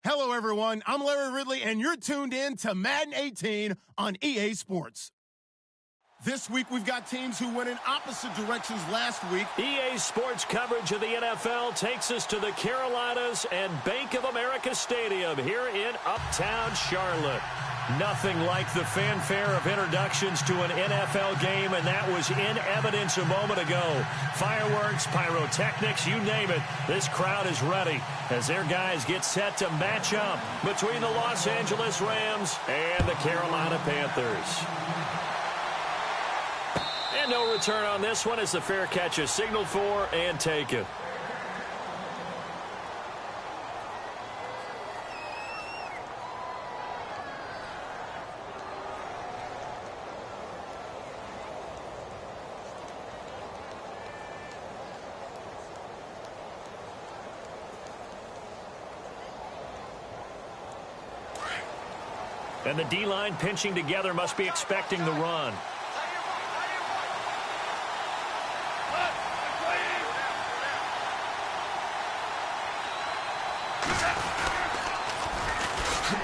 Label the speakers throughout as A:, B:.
A: Hello, everyone. I'm Larry Ridley, and you're tuned in to Madden 18 on EA Sports. This week, we've got teams who went in opposite directions last week.
B: EA Sports coverage of the NFL takes us to the Carolinas and Bank of America Stadium here in Uptown Charlotte. Nothing like the fanfare of introductions to an NFL game, and that was in evidence a moment ago. Fireworks, pyrotechnics, you name it. This crowd is ready as their guys get set to match up between the Los Angeles Rams and the Carolina Panthers. And no return on this one as the fair catch is signaled for and taken. And the D-line pinching together must be expecting the run.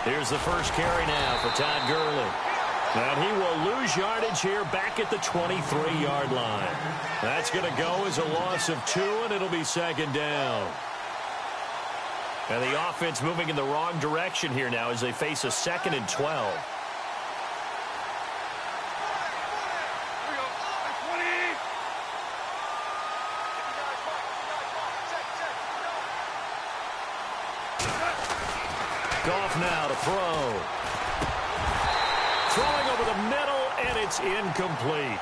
B: Here's the first carry now for Todd Gurley. And he will lose yardage here back at the 23-yard line. That's going to go as a loss of 2, and it'll be second down. And the offense moving in the wrong direction here now as they face a 2nd and 12. Goff now to throw. Throwing over the middle, and it's incomplete.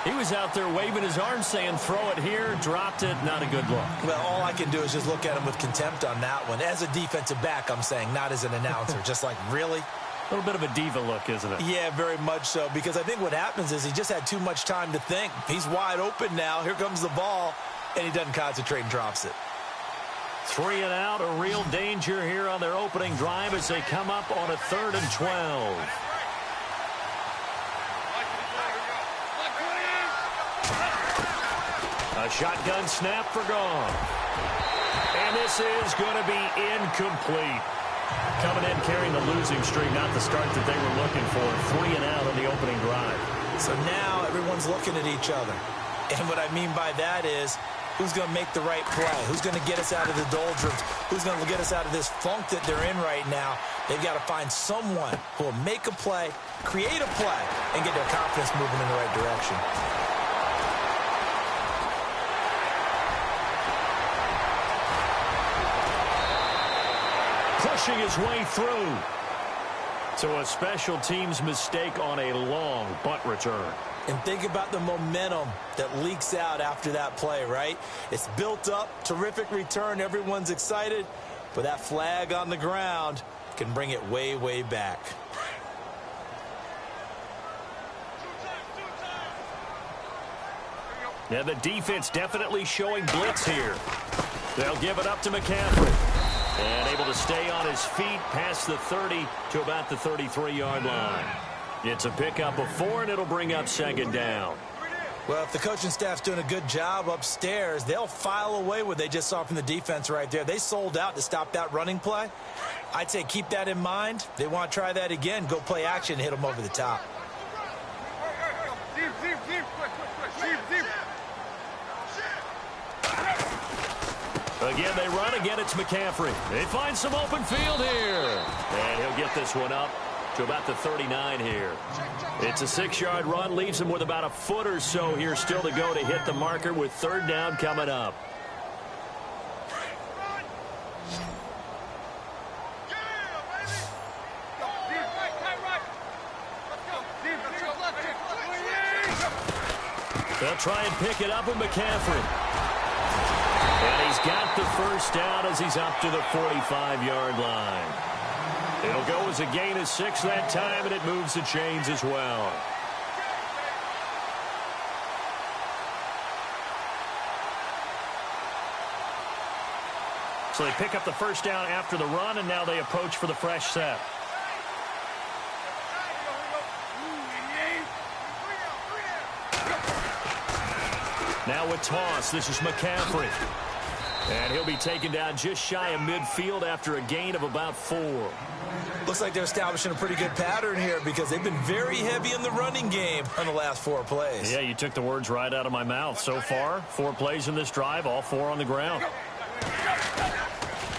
B: He was out there waving his arms saying, throw it here, dropped it, not a good look.
C: Well, all I can do is just look at him with contempt on that one. As a defensive back, I'm saying, not as an announcer. Just like, really?
B: A little bit of a diva look, isn't it?
C: Yeah, very much so, because I think what happens is he just had too much time to think. He's wide open now. Here comes the ball, and he doesn't concentrate and drops it.
B: 3 and out, a real danger here on their opening drive as they come up on a 3rd and 12. A shotgun snap for Goff. And this is going to be incomplete. Coming in carrying the losing streak, not the start that they were looking for. 3 and out on the opening drive.
C: So now everyone's looking at each other. And what I mean by that is, who's going to make the right play? Who's going to get us out of the doldrums? Who's going to get us out of this funk that they're in right now? They've got to find someone who will make a play, create a play, and get their confidence moving in the right direction.
B: Pushing his way through. So a special teams mistake on a long butt return.
C: And think about the momentum that leaks out after that play, right? It's built up, terrific return, everyone's excited, but that flag on the ground can bring it way, way back.
B: Yeah, the defense definitely showing blitz here. They'll give it up to McCaffrey. And able to stay on his feet past the 30 to about the 33-yard line. It's a pickup of 4, and it'll bring up second down.
C: Well, if the coaching staff's doing a good job upstairs, they'll file away what they just saw from the defense right there. They sold out to stop that running play. I'd say keep that in mind. They want to try that again. Go play action, hit them over the top.
B: Again, they run. Again, it's McCaffrey. They find some open field here. And he'll get this one up to about the 39 here. It's a 6-yard run. Leaves him with about a foot or so here still to go to hit the marker with 3rd down coming up. They'll try and pick it up with McCaffrey. And he's got the first down as he's up to the 45-yard line. It'll go as a gain of 6 that time, and it moves the chains as well. So they pick up the first down after the run, and now they approach for the fresh set. Now with toss, this is McCaffrey. And he'll be taken down just shy of midfield after a gain of about 4.
C: Looks like they're establishing a pretty good pattern here because they've been very heavy in the running game on the last 4 plays.
B: Yeah, you took the words right out of my mouth. So far, 4 plays in this drive, all 4 on the ground.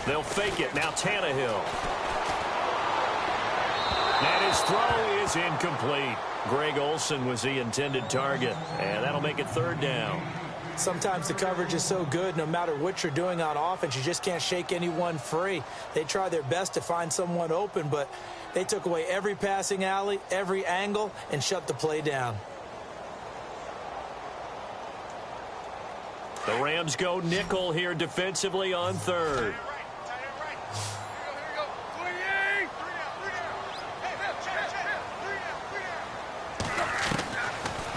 B: They'll fake it. Now Tannehill. And his throw is incomplete. Greg Olsen was the intended target. And that'll make it 3rd down.
C: Sometimes the coverage is so good, no matter what you're doing on offense, you just can't shake anyone free. They try their best to find someone open, but they took away every passing alley, every angle, and shut the play down.
B: The Rams go nickel here defensively on 3rd.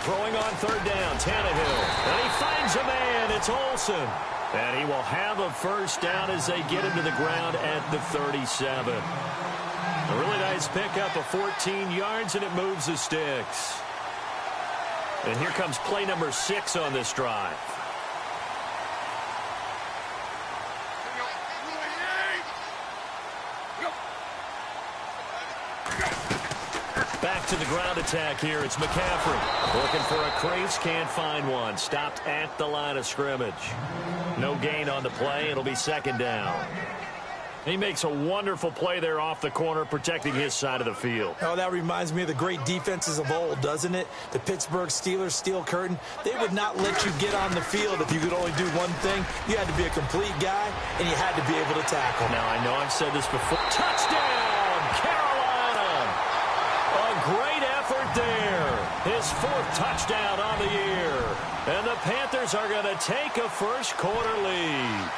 B: Throwing on 3rd down, Tannehill. And he finds a man. It's Olsen. And he will have a 1st down as they get him to the ground at the 37. A really nice pickup of 14 yards, and it moves the sticks. And here comes play number 6 on this drive. Back to the ground attack here. It's McCaffrey. Looking for a crease. Can't find one. Stopped at the line of scrimmage. No gain on the play. It'll be 2nd down. He makes a wonderful play there off the corner, protecting his side of the field.
C: Oh, that reminds me of the great defenses of old, doesn't it? The Pittsburgh Steelers steel curtain. They would not let you get on the field if you could only do one thing. You had to be a complete guy, and you had to be able to tackle.
B: Now, I know I've said this before. Touchdown, Carolina! A great effort there. His 4th touchdown on the year. And the Panthers are going to take a first-quarter lead.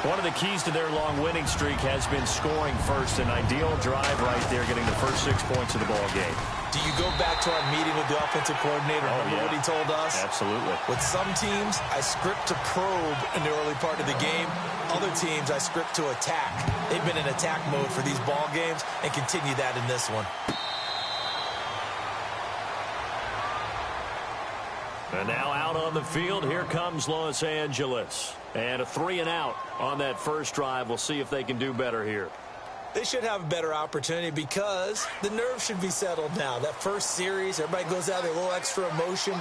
B: One of the keys to their long winning streak has been scoring first. An ideal drive right there, getting the first 6 points of the ball game.
C: Do you go back to our meeting with the offensive coordinator? Remember what he told us?
B: Absolutely.
C: With some teams, I script to probe in the early part of the game. Other teams, I script to attack. They've been in attack mode for these ball games and continue that in this one.
B: And now out on the field, here comes Los Angeles. And a 3-and-out on that first drive. We'll see if they can do better here.
C: They should have a better opportunity because the nerves should be settled now. That first series, everybody goes out with a little extra emotion.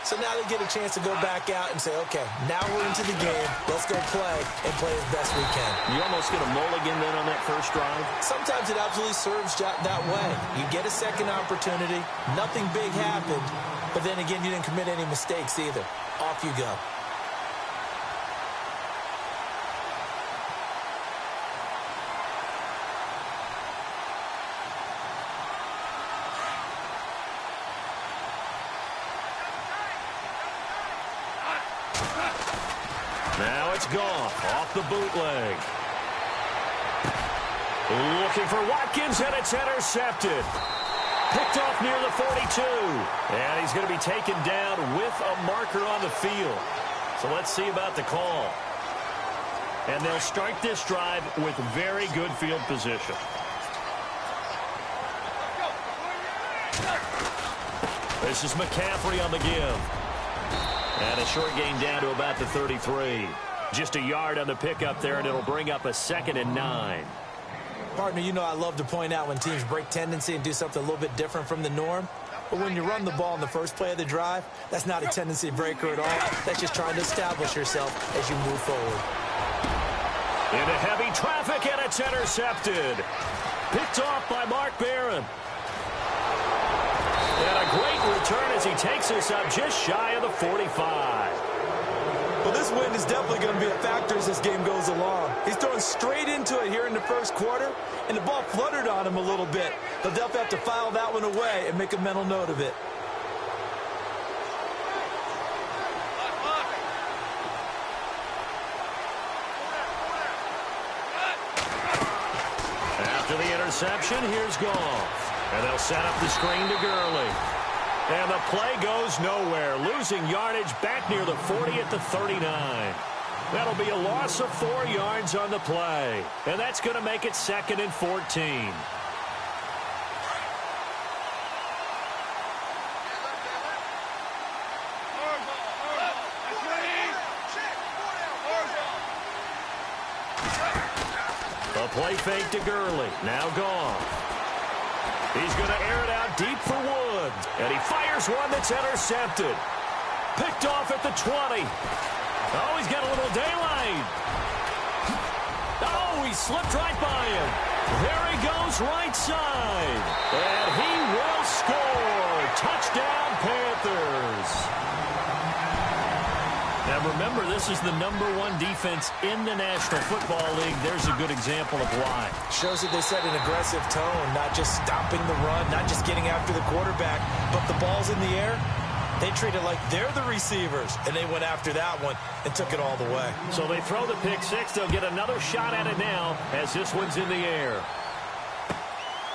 C: So now they get a chance to go back out and say, okay, now we're into the game. Let's go play and play as best we can.
B: You almost get a mulligan then on that first drive?
C: Sometimes it absolutely serves that way. You get a second opportunity. Nothing big happened. But then again, you didn't commit any mistakes either. Off you go.
B: Now it's Goff off the bootleg. Looking for Watkins, and it's intercepted. Picked off near the 42. And he's going to be taken down with a marker on the field. So let's see about the call. And they'll start this drive with very good field position. This is McCaffrey on the give. And a short gain down to about the 33. Just a yard on the pickup there, and it'll bring up a 2nd and 9.
C: Partner, you know I love to point out when teams break tendency and do something a little bit different from the norm. But when you run the ball in the first play of the drive, that's not a tendency breaker at all. That's just trying to establish yourself as you move forward.
B: Into heavy traffic, and it's intercepted. Picked off by Mark Barron. And a great return as he takes us up just shy of the 45.
C: Well, this win is definitely going to be a factor as this game goes along. He's throwing straight into it here in the first quarter, and the ball fluttered on him a little bit. They'll definitely have to file that one away and make a mental note of it.
B: After the interception, here's Goff. And they'll set up the screen to Gurley. And the play goes nowhere. Losing yardage back near the 40 at the 39. That'll be a loss of 4 yards on the play. And that's going to make it 2nd and 14. A play fake to Gurley. Now gone. He's going to air it out deep for Woods. And he fires one that's intercepted. Picked off at the 20. Oh, he's got a little daylight. Oh, he slipped right by him. There he goes right side. And he will score. Touchdown, Panthers. Now remember, this is the #1 defense in the National Football League. There's a good example of why.
C: Shows that they set an aggressive tone, not just stopping the run, not just getting after the quarterback, but the ball's in the air. They treat it like they're the receivers, and they went after that one and took it all the way.
B: So they throw the pick six. They'll get another shot at it now as this one's in the air.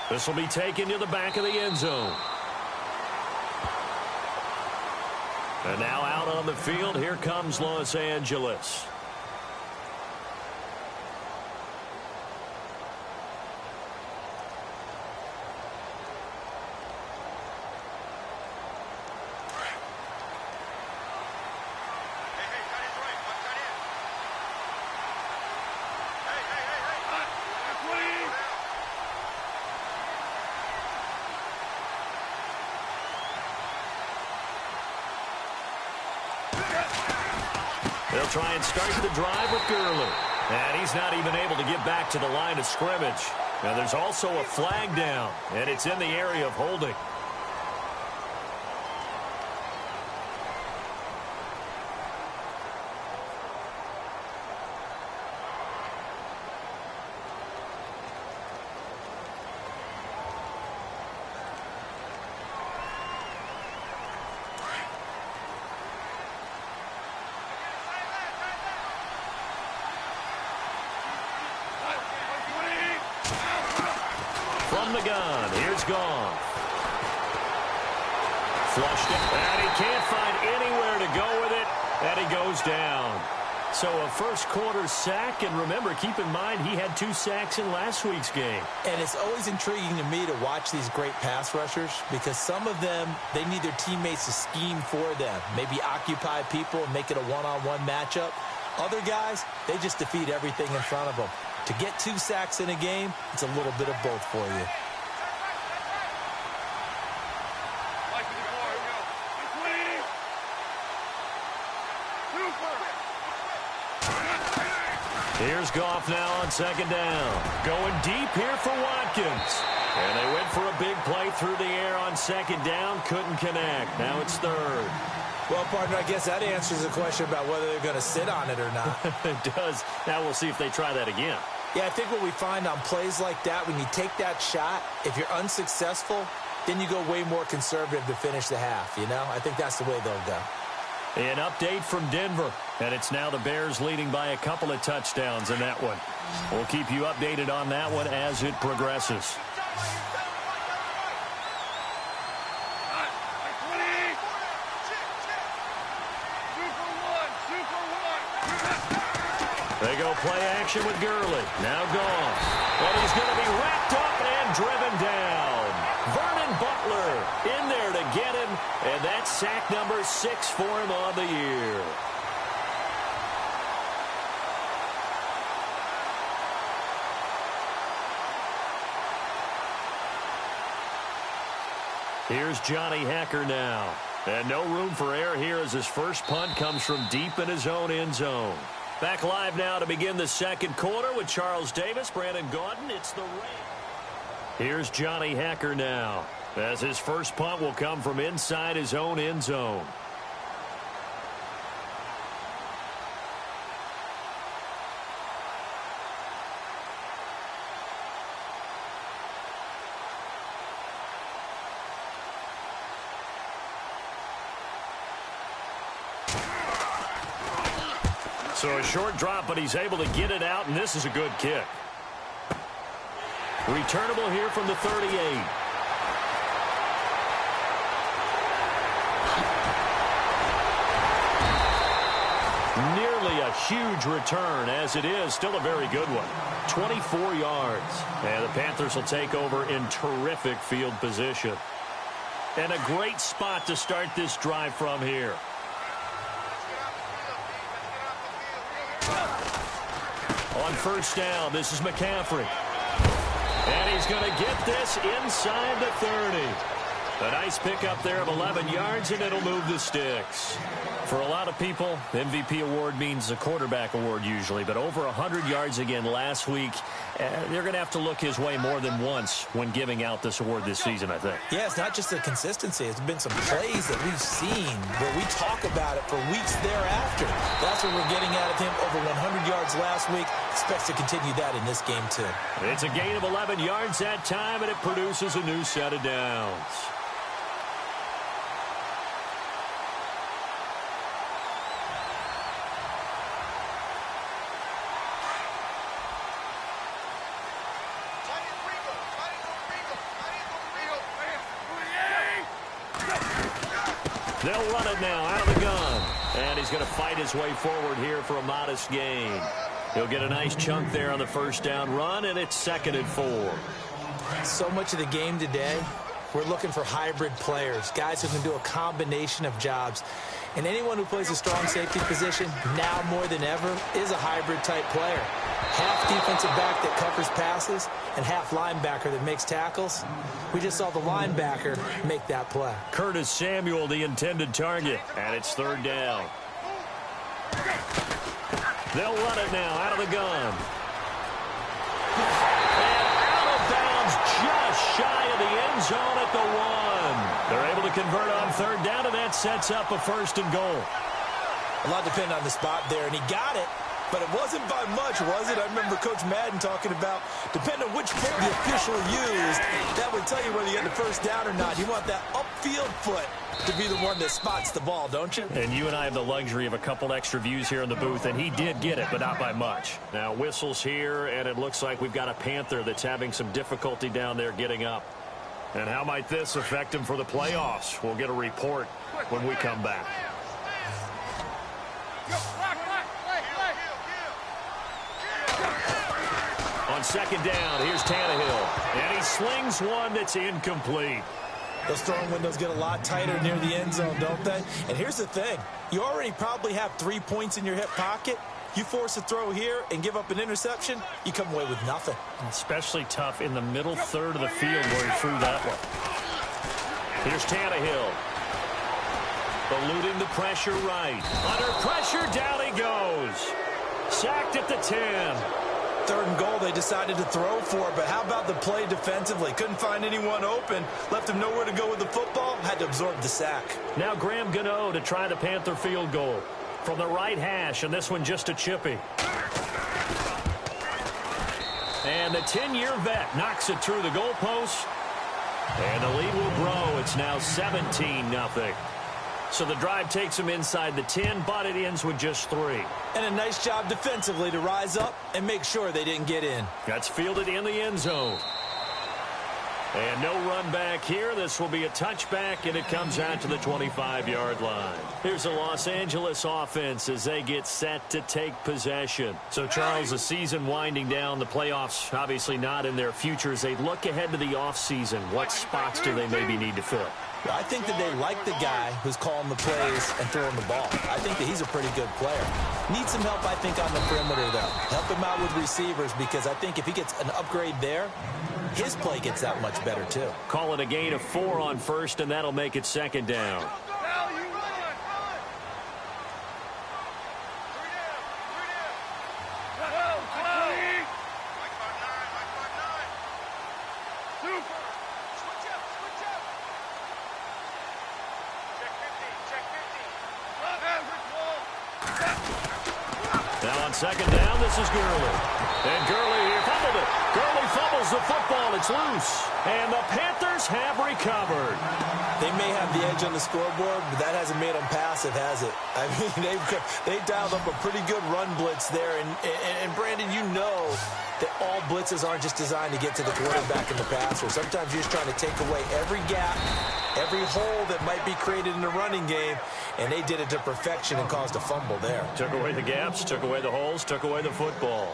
B: This will be taken to the back of the end zone. And now out on the field, here comes Los Angeles. They'll try and start the drive with Gurley. And he's not even able to get back to the line of scrimmage. Now there's also a flag down, and it's in the area of holding. From the gun, here's Goff. Flushed it, and he can't find anywhere to go with it, and he goes down. So a first quarter sack, and remember, keep in mind, he had 2 sacks in last week's game.
C: And it's always intriguing to me to watch these great pass rushers because some of them, they need their teammates to scheme for them, maybe occupy people and make it a one-on-one matchup. Other guys, they just defeat everything in front of them. To get 2 sacks in a game, it's a little bit of both for you.
B: Here's Goff now on second down. Going deep here for Watkins. And they went for a big play through the air on second down. Couldn't connect. Now it's third.
C: Well, partner, I guess that answers the question about whether they're going to sit on it or not.
B: It does. Now we'll see if they try that again.
C: Yeah, I think what we find on plays like that, when you take that shot, if you're unsuccessful, then you go way more conservative to finish the half, you know? I think that's the way they'll go.
B: An update from Denver, and it's now the Bears leading by a couple of touchdowns in that one. We'll keep you updated on that one as it progresses. They go play action with Gurley. Now Goff. And he's going to be wrapped up and driven down. Vernon Butler in there to get him. And that's sack number 6 for him on the year. Here's Johnny Hacker now. And no room for error here as his first punt comes from deep in his own end zone. Back live now to begin the second quarter with Charles Davis, Brandon Gaudin. It's the Rams. Here's Johnny Hacker now, as his first punt will come from inside his own end zone. So a short drop, but he's able to get it out, and this is a good kick. Returnable here from the 38. Nearly a huge return, as it is still a very good one. 24 yards. And the Panthers will take over in terrific field position. And a great spot to start this drive from On first down. This is McCaffrey. And he's going to get this inside the 30. A nice pickup there of 11 yards, and it'll move the sticks. For a lot of people, MVP award means a quarterback award usually, but over 100 yards again last week. They're going to have to look his way more than once when giving out this award this season, I think.
C: Yeah, it's not just the consistency. It's been some plays that we've seen where we talk about it for weeks thereafter. That's what we're getting out of him. Over 100 yards last week. Expects to continue that in this game, too.
B: It's a gain of 11 yards that time, and it produces a new set of downs. They'll run it now out of the gun. And he's going to fight his way forward here for a modest gain. He'll get a nice chunk there on the first down run, and it's 2nd and 4.
C: So much of the game today, we're looking for hybrid players, guys who can do a combination of jobs. And anyone who plays a strong safety position, now more than ever, is a hybrid-type player. Half defensive back that covers passes and half linebacker that makes tackles. We just saw the linebacker make that play.
B: Curtis Samuel, the intended target, and it's 3rd down. They'll run it now out of the gun. And out of bounds just shy of the end zone at the 1. They're able to convert on 3rd down, and that sets up a 1st and goal.
C: A lot depended on the spot there, and he got it. But it wasn't by much, was it? I remember Coach Madden talking about, depending on which foot the official used, that would tell you whether you had the first down or not. You want that upfield foot to be the one that spots the ball, don't you?
B: And you and I have the luxury of a couple extra views here in the booth, and he did get it, but not by much. Now, whistles here, and it looks like we've got a Panther that's having some difficulty down there getting up. And how might this affect him for the playoffs? We'll get a report when we come back. On 2nd down, here's Tannehill. And he slings one that's incomplete.
C: Those throwing windows get a lot tighter near the end zone, don't they? And here's the thing. You already probably have 3 points in your hip pocket. You force a throw here and give up an interception, you come away with nothing.
B: Especially tough in the middle third of the field where he threw that one. Here's Tannehill. Eluding the pressure right. Under pressure, down he goes. Sacked at the 10.
C: 3rd and goal they decided to throw for, but how about the play defensively? Couldn't find anyone open, left him nowhere to go with the football, had to absorb the sack.
B: Now Graham Gano to try the Panther field goal from the right hash, and this one just a chippy. And the 10-year vet knocks it through the goalpost, and the lead will grow. It's now 17-0. So the drive takes him inside the 10, but it ends with just 3.
C: And a nice job defensively to rise up and make sure they didn't get in.
B: That's fielded in the end zone. And no run back here. This will be a touchback, and it comes out to the 25-yard line. Here's the Los Angeles offense as they get set to take possession. So, Charles, the season winding down, the playoffs obviously not in their future. As they look ahead to the offseason, what spots do they maybe need to fill?
C: I think that they like the guy who's calling the plays and throwing the ball. I think that he's a pretty good player. Needs some help, I think, on the perimeter, though. Help him out with receivers, because I think if he gets an upgrade there, his play gets that much better, too.
B: Call it a gain of 4 on 1st, and that'll make it 2nd down. Now on 2nd down, this is Gurley. And Gurley here fumbled it. Gurley fumbles the football. It's loose. And the Panthers have recovered.
C: They may have the edge on the scoreboard, but that hasn't made them passive, has it? I mean, they dialed up a pretty good run blitz there. And Brandon, you know that all blitzes aren't just designed to get to the quarterback and the passer. Sometimes you're just trying to take away every gap, every hole that might be created in the running game, and they did it to perfection and caused a fumble there.
B: Took away the gaps, took away the holes, took away the football.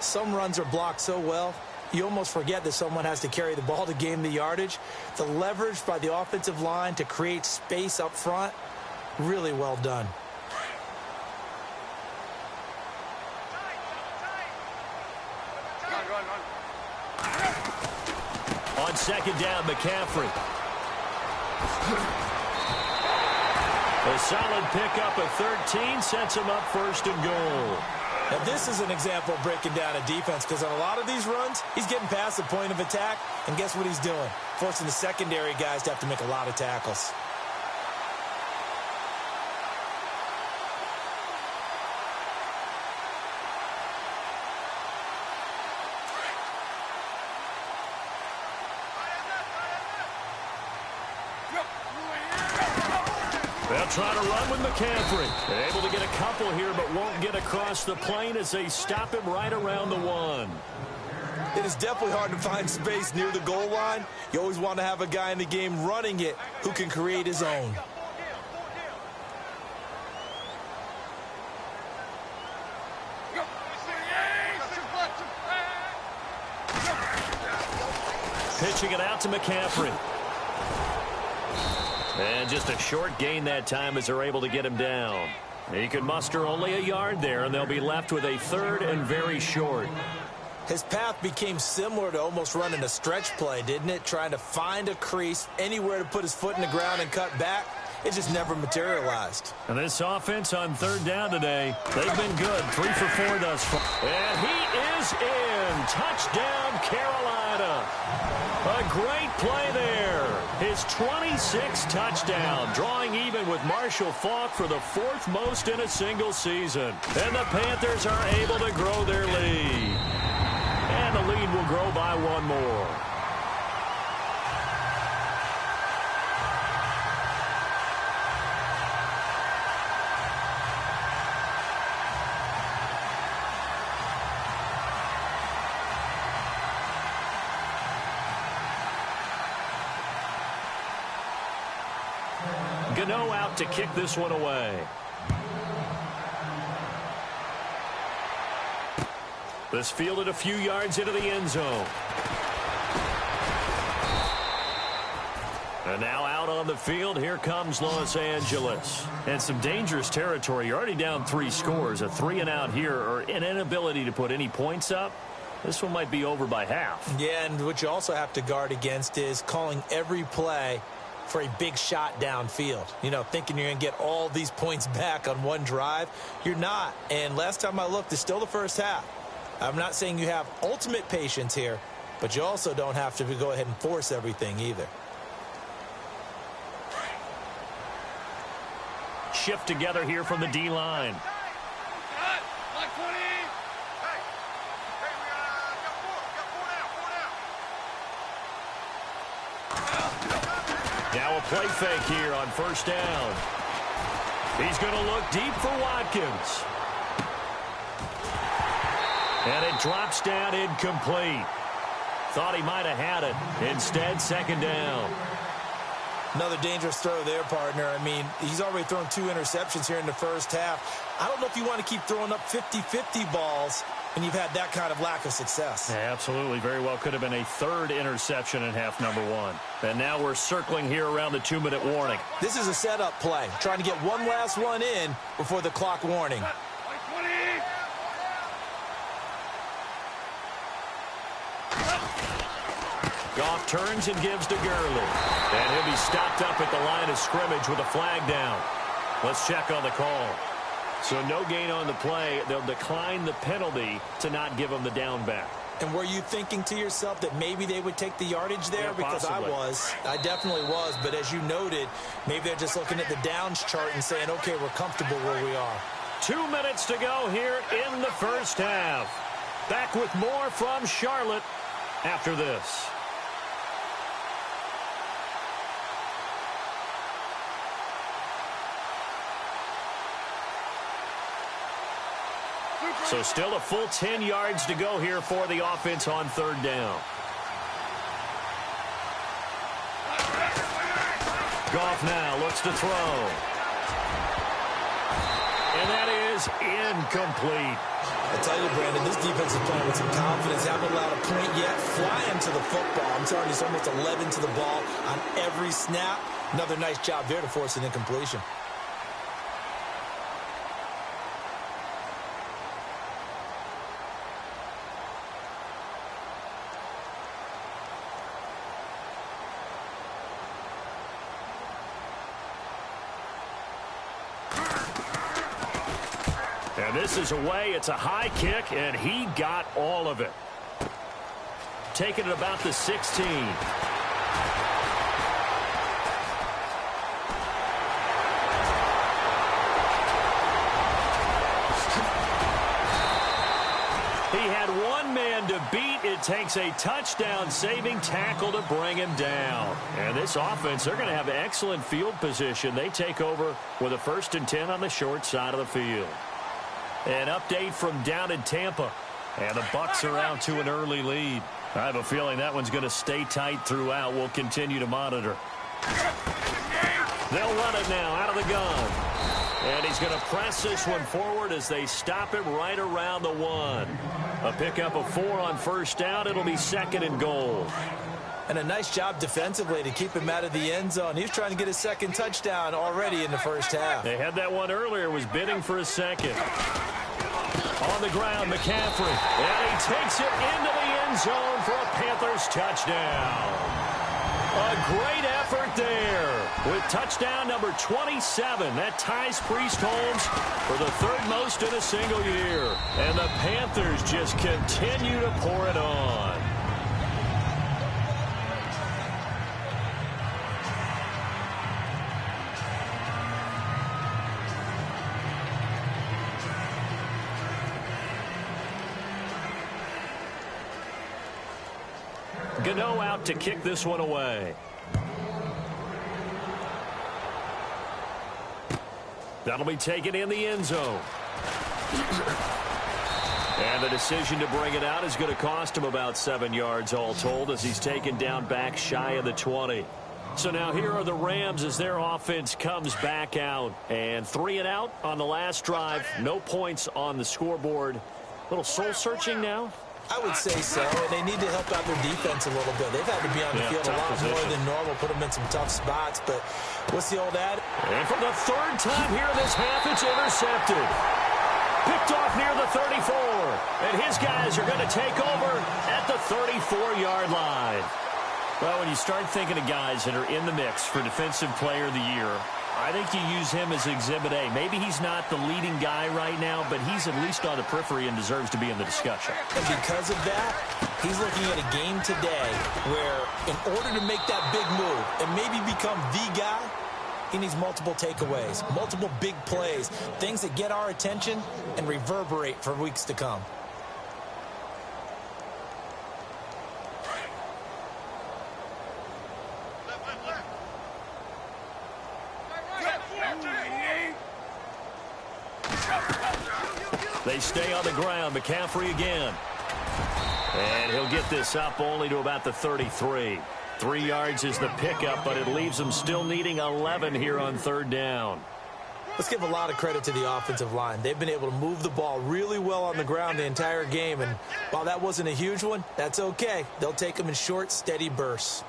C: Some runs are blocked so well, you almost forget that someone has to carry the ball to gain the yardage. The leverage by the offensive line to create space up front, really well done.
B: On second down, McCaffrey. A solid pickup of 13 sets him up first and goal.
C: Now, this is an example of breaking down a defense, because on a lot of these runs, he's getting past the point of attack, and guess what he's doing? Forcing the secondary guys to have to make a lot of tackles.
B: They'll try to run with McCaffrey. They're able to get a couple here, but won't get across the plane as they stop him right around the 1.
C: It is definitely hard to find space near the goal line. You always want to have a guy in the game running it who can create his own.
B: Pitching it out to McCaffrey. And just a short gain that time as they're able to get him down. He could muster only a yard there, and they'll be left with a third and very short.
C: His path became similar to almost running a stretch play, didn't it? Trying to find a crease, anywhere to put his foot in the ground and cut back. It just never materialized.
B: And this offense on third down today, they've been good. 3 for 4 thus far. And he is in. Touchdown, Carolina. A great play there. His 26th touchdown, drawing even with Marshall Faulk for the 4th most in a single season. And the Panthers are able to grow their lead. And the lead will grow by 1 more. Gano out to kick this one away. This fielded a few yards into the end zone. And now out on the field, here comes Los Angeles. And some dangerous territory. You're already down 3 scores. A 3-and-out here, or an inability to put any points up. This one might be over by half.
C: Yeah, and what you also have to guard against is calling every play for a big shot downfield. You know, thinking you're going to get all these points back on one drive. You're not. And last time I looked, it's still the first half. I'm not saying you have ultimate patience here, but you also don't have to go ahead and force everything either.
B: Shift together here from the D-line. Now a play fake here on first down. He's going to look deep for Watkins. And it drops down incomplete. Thought he might have had it. Instead, second down.
C: Another dangerous throw there, partner. I mean, he's already thrown 2 interceptions here in the first half. I don't know if you want to keep throwing up 50-50 balls when you've had that kind of lack of success.
B: Yeah, absolutely. Very well could have been a 3rd interception in half number 1. And now we're circling here around the 2-minute warning.
C: This is a setup play, trying to get one last one in before the clock warning.
B: Goff turns and gives to Gurley. And he'll be stopped up at the line of scrimmage with a flag down. Let's check on the call. So no gain on the play. They'll decline the penalty to not give him the down back.
C: And were you thinking to yourself that maybe they would take the yardage there?
B: Yeah,
C: because
B: possibly.
C: I definitely was. But as you noted, maybe they're just looking at the downs chart and saying, okay, we're comfortable where we are.
B: 2 minutes to go here in the first half. Back with more from Charlotte after this. So still a full 10 yards to go here for the offense on third down. Goff now looks to throw. And that is incomplete.
C: I tell you, Brandon, this defense is playing with some confidence. Haven't allowed a point yet. Flying to the football. I'm telling you, it's almost 11 to the ball on every snap. Another nice job there to force an incompletion.
B: And this is away. It's a high kick, and he got all of it. Taking it about the 16. He had one man to beat. It takes a touchdown-saving tackle to bring him down. And this offense, they're going to have excellent field position. They take over with a 1st and 10 on the short side of the field. An update from down in Tampa. And the Bucks are out to an early lead. I have a feeling that one's going to stay tight throughout. We'll continue to monitor. They'll run it now out of the gun. And he's going to press this one forward as they stop him right around the 1. A pickup of 4 on 1st down. It'll be 2nd and goal.
C: And a nice job defensively to keep him out of the end zone. He was trying to get his 2nd touchdown already in the 1st half.
B: They had that one earlier, was bidding for a 2nd. On the ground, McCaffrey. And he takes it into the end zone for a Panthers touchdown. A great effort there with touchdown number 27. That ties Priest Holmes for the 3rd most in a single year. And the Panthers just continue to pour it on. Gano out to kick this one away. That'll be taken in the end zone. And the decision to bring it out is going to cost him about 7 yards all told as he's taken down back shy of the 20. So now here are the Rams as their offense comes back out. And 3 and out on the last drive. No points on the scoreboard. A little soul-searching now.
C: I would say so, and they need to help out their defense a little bit. They've had to be on the field a lot more than normal, put them in some tough spots, but what's the old ad?
B: And for the 3rd time here in this half, it's intercepted. Picked off near the 34, and his guys are going to take over at the 34-yard line. Well, when you start thinking of guys that are in the mix for Defensive Player of the Year, I think you use him as Exhibit A. Maybe he's not the leading guy right now, but he's at least on the periphery and deserves to be in the discussion.
C: And because of that, he's looking at a game today where in order to make that big move and maybe become the guy, he needs multiple takeaways, multiple big plays, things that get our attention and reverberate for weeks to come.
B: They stay on the ground. McCaffrey again. And he'll get this up only to about the 33. 3 yards is the pickup, but it leaves them still needing 11 here on 3rd down.
C: Let's give a lot of credit to the offensive line. They've been able to move the ball really well on the ground the entire game, and while that wasn't a huge one, that's okay. They'll take them in short, steady bursts.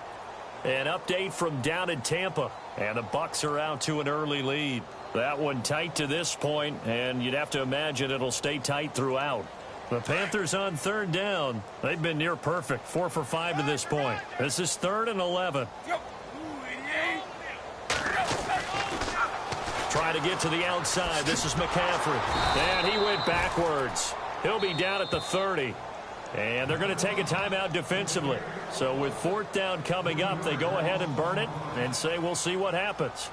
B: An update from down in Tampa, and the Bucks are out to an early lead. That one tight to this point, and you'd have to imagine it'll stay tight throughout. The Panthers on 3rd down. They've been near perfect, 4 for 5 to this point. This is 3rd and 11. Try to get to the outside. This is McCaffrey. And he went backwards. He'll be down at the 30. And they're going to take a timeout defensively. So with 4th down coming up, they go ahead and burn it and say we'll see what happens.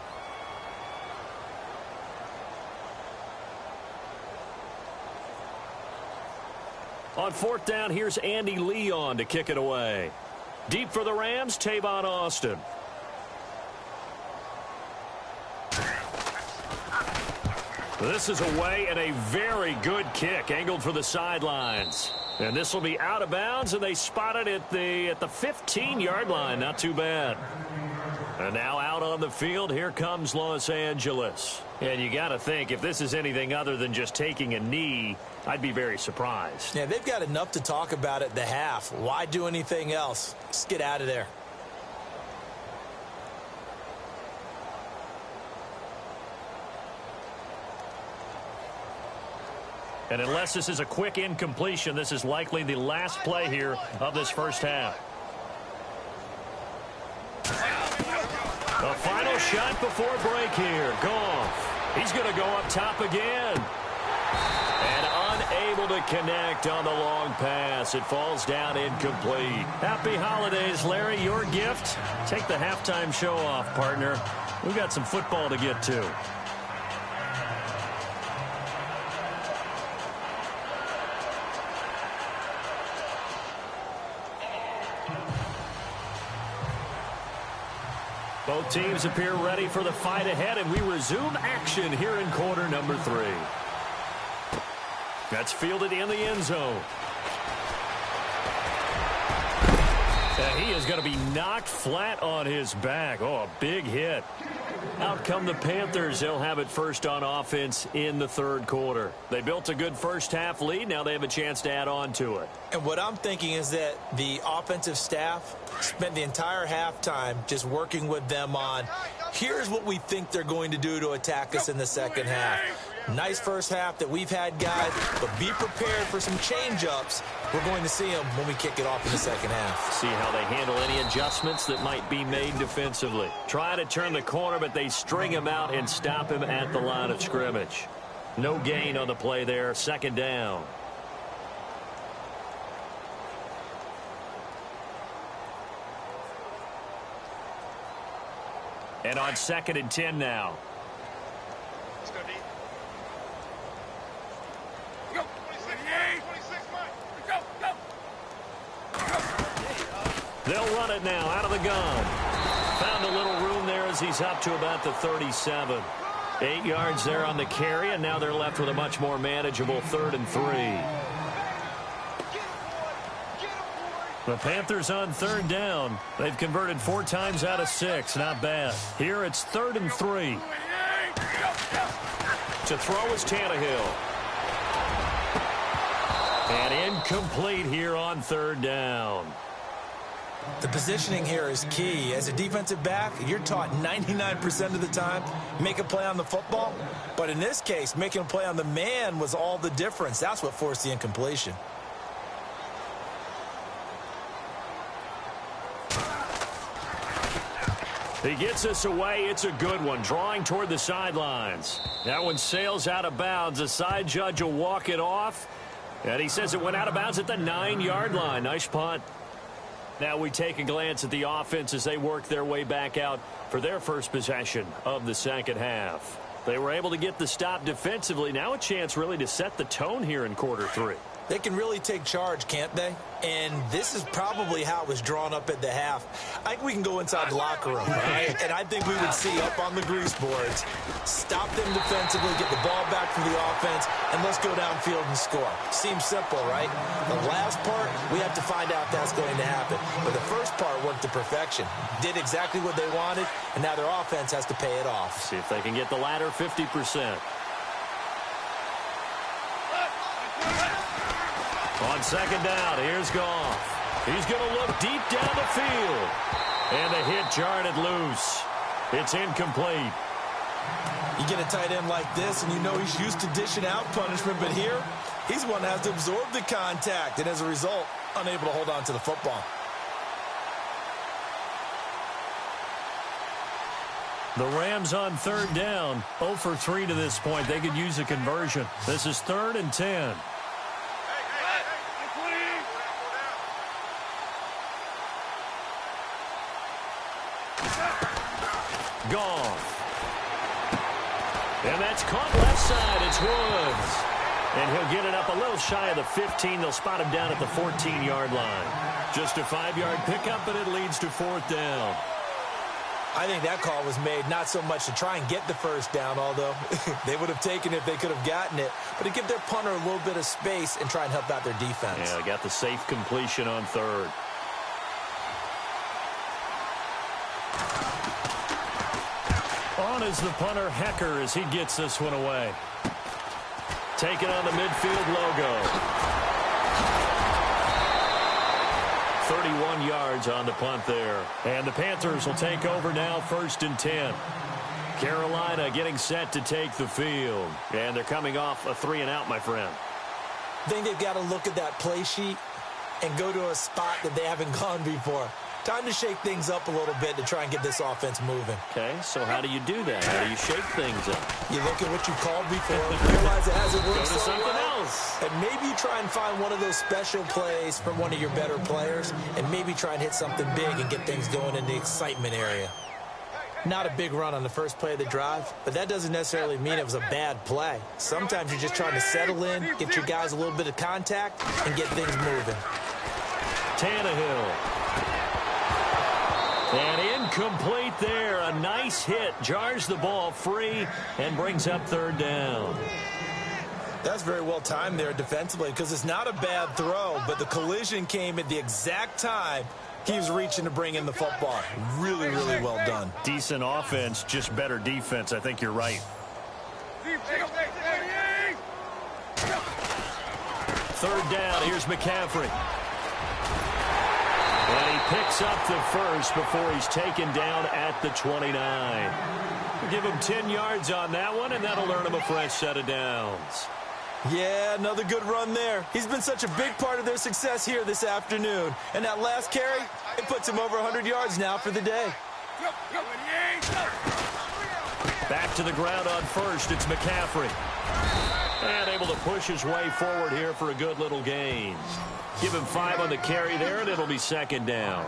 B: On 4th down, here's Andy Leon to kick it away. Deep for the Rams, Tavon Austin. This is away and a very good kick, angled for the sidelines. And this will be out of bounds, and they spot it at the 15-yard line. Not too bad. And now out on the field, here comes Los Angeles. And you got to think, if this is anything other than just taking a knee, I'd be very surprised.
C: Yeah, they've got enough to talk about at the half. Why do anything else? Just get out of there.
B: And unless this is a quick incompletion, this is likely the last play here of this first half. The final shot before break here. Goff. He's going to go up top again. to connect on the long pass. It falls down incomplete. Happy holidays, Larry. Your gift? Take the halftime show off, partner. We've got some football to get to. Both teams appear ready for the fight ahead, and we resume action here in quarter number 3. That's fielded in the end zone. And he is going to be knocked flat on his back. Oh, a big hit. Out come the Panthers. They'll have it first on offense in the third quarter. They built a good first-half lead. Now they have a chance to add on to it.
C: And what I'm thinking is that the offensive staff spent the entire halftime just working with them on, here's what we think they're going to do to attack us in the second half. Nice first half that we've had, guys, but be prepared for some change-ups. We're going to see them when we kick it off in the second half.
B: See how they handle any adjustments that might be made defensively. Try to turn the corner, but they string him out and stop him at the line of scrimmage. No gain on the play there. Second down. And on 2nd and 10 now. They'll run it now out of the gun. Found a little room there as he's up to about the 37. 8 yards there on the carry, and now they're left with a much more manageable 3rd and 3. The Panthers on 3rd down. They've converted 4 times out of 6. Not bad. Here it's 3rd and 3. To throw is Tannehill. And incomplete here on 3rd down.
C: The positioning here is key. As a defensive back, you're taught 99% of the time, make a play on the football. But in this case, making a play on the man was all the difference. That's what forced the incompletion.
B: He gets us away. It's a good one. Drawing toward the sidelines. That one sails out of bounds. The side judge will walk it off. And he says it went out of bounds at the 9-yard line. Nice punt. Now we take a glance at the offense as they work their way back out for their first possession of the second half. They were able to get the stop defensively. Now a chance really to set the tone here in quarter 3.
C: They can really take charge, can't they? And this is probably how it was drawn up at the half. I think we can go inside the locker room, right? And I think we would see up on the grease boards, stop them defensively, get the ball back from the offense, and let's go downfield and score. Seems simple, right? The last part, we have to find out if that's going to happen. But the first part worked to perfection. Did exactly what they wanted, and now their offense has to pay it off.
B: See if they can get the latter 50%. On 2nd down, here's Goff. He's going to look deep down the field. And the hit jarred it loose. It's incomplete.
C: You get a tight end like this, and you know he's used to dishing out punishment, but here, he's the one that has to absorb the contact, and as a result, unable to hold on to the football.
B: The Rams on 3rd down, 0 for 3 to this point. They could use a conversion. This is 3rd and 10. Goff. And that's caught left side. It's Woods. And he'll get it up a little shy of the 15. They'll spot him down at the 14-yard line. Just a 5-yard pickup, and it leads to 4th down.
C: I think that call was made not so much to try and get the first down, although they would have taken it if they could have gotten it, but to give their punter a little bit of space and try and help out their defense.
B: Yeah, they got the safe completion on 3rd. On is the punter, Hecker, as he gets this one away. Taking on the midfield logo. 31 yards on the punt there. And the Panthers will take over now, 1st and 10. Carolina getting set to take the field. And they're coming off a 3-and-out, my friend.
C: I think they've got to look at that play sheet and go to a spot that they haven't gone before. Time to shake things up a little bit to try and get this offense moving.
B: Okay, so how do you do that? How do you shake things up?
C: You look at what you called before, realize it hasn't worked
B: Go to
C: so
B: something
C: well.
B: else.
C: is. And maybe you try and find one of those special plays from one of your better players, and maybe try and hit something big and get things going in the excitement area. Not a big run on the first play of the drive, but that doesn't necessarily mean it was a bad play. Sometimes you're just trying to settle in, get your guys a little bit of contact, and get things moving.
B: Tannehill. And incomplete there. A nice hit. Jars the ball free and brings up third down.
C: That's very well timed there defensively because it's not a bad throw, but the collision came at the exact time he was reaching to bring in the football. Really, really well done.
B: Decent offense, just better defense. I think you're right. Third down. Here's McCaffrey. And he picks up the first before he's taken down at the 29. Give him 10 yards on that one, and that'll earn him a fresh set of downs.
C: Yeah, another good run there. He's been such a big part of their success here this afternoon. And that last carry, it puts him over 100 yards now for the day.
B: Back to the ground on first. It's McCaffrey. And able to push his way forward here for a good little gain. Give him 5 on the carry there, and it'll be second down.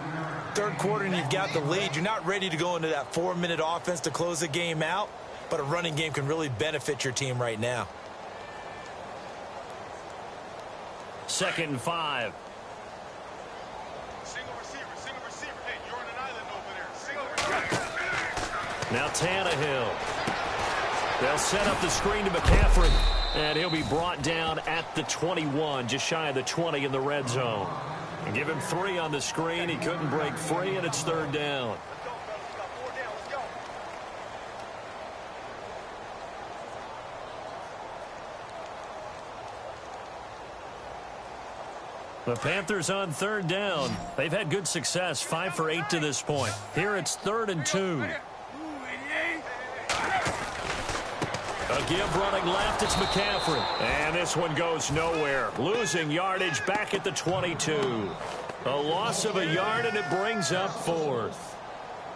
C: Third quarter, and you've got the lead. You're not ready to go into that 4-minute offense to close the game out, but a running game can really benefit your team right now.
B: 2nd and 5.
D: Single receiver. Hey, you're on an island over there. Single receiver.
B: Now Tannehill. They'll set up the screen to McCaffrey. And he'll be brought down at the 21, just shy of the 20 in the red zone. And give him 3 on the screen. He couldn't break free, and it's third down. The Panthers on third down. They've had good success, 5 for 8 to this point. Here it's 3rd and 2. A give running left, it's McCaffrey. And this one goes nowhere. Losing yardage back at the 22. A loss of a yard, and it brings up 4th.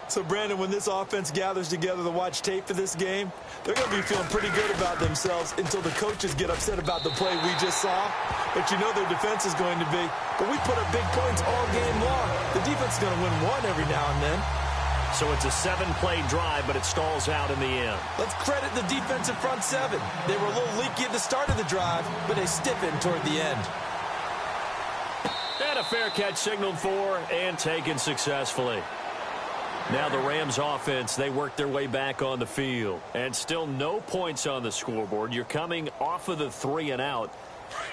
C: So, Brandon, when this offense gathers together to watch tape for this game, they're going to be feeling pretty good about themselves until the coaches get upset about the play we just saw. But you know their defense is going to be. But we put up big points all game long. The defense is going to win one every now and then.
B: So it's a 7-play drive, but it stalls out in the end.
C: Let's credit the defensive front 7. They were a little leaky at the start of the drive, but they stiffened toward the end.
B: And a fair catch signaled for and taken successfully. Now the Rams offense, they work their way back on the field. And still no points on the scoreboard. You're coming off of the 3 and out.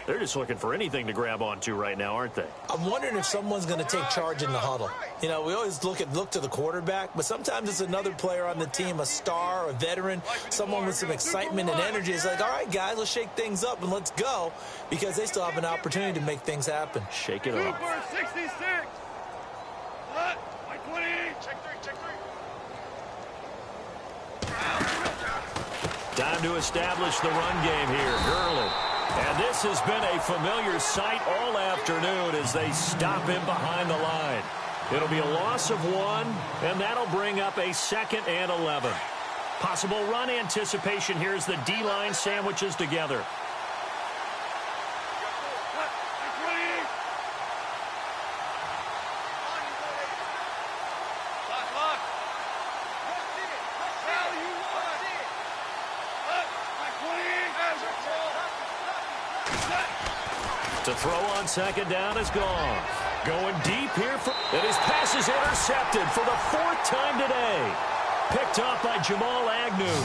B: They're just looking for anything to grab onto right now, aren't they?
C: I'm wondering if someone's going to take charge in the huddle. You know, we always look to the quarterback, but sometimes it's another player on the team, a star, a veteran, someone with some excitement and energy. It's like, all right, guys, let's shake things up and let's go, because they still have an opportunity to make things happen.
B: Shake it off.
D: 66. What? 20. Check 3.
B: Time to establish the run game here. Gurley. And this has been a familiar sight all afternoon as they stop him behind the line. It'll be a loss of 1, and that'll bring up a 2nd and 11. Possible run anticipation here as the D-line sandwiches together. To throw on 2nd down is gone. Going deep here, and his pass is intercepted for the 4th time today. Picked off by Jamal Agnew.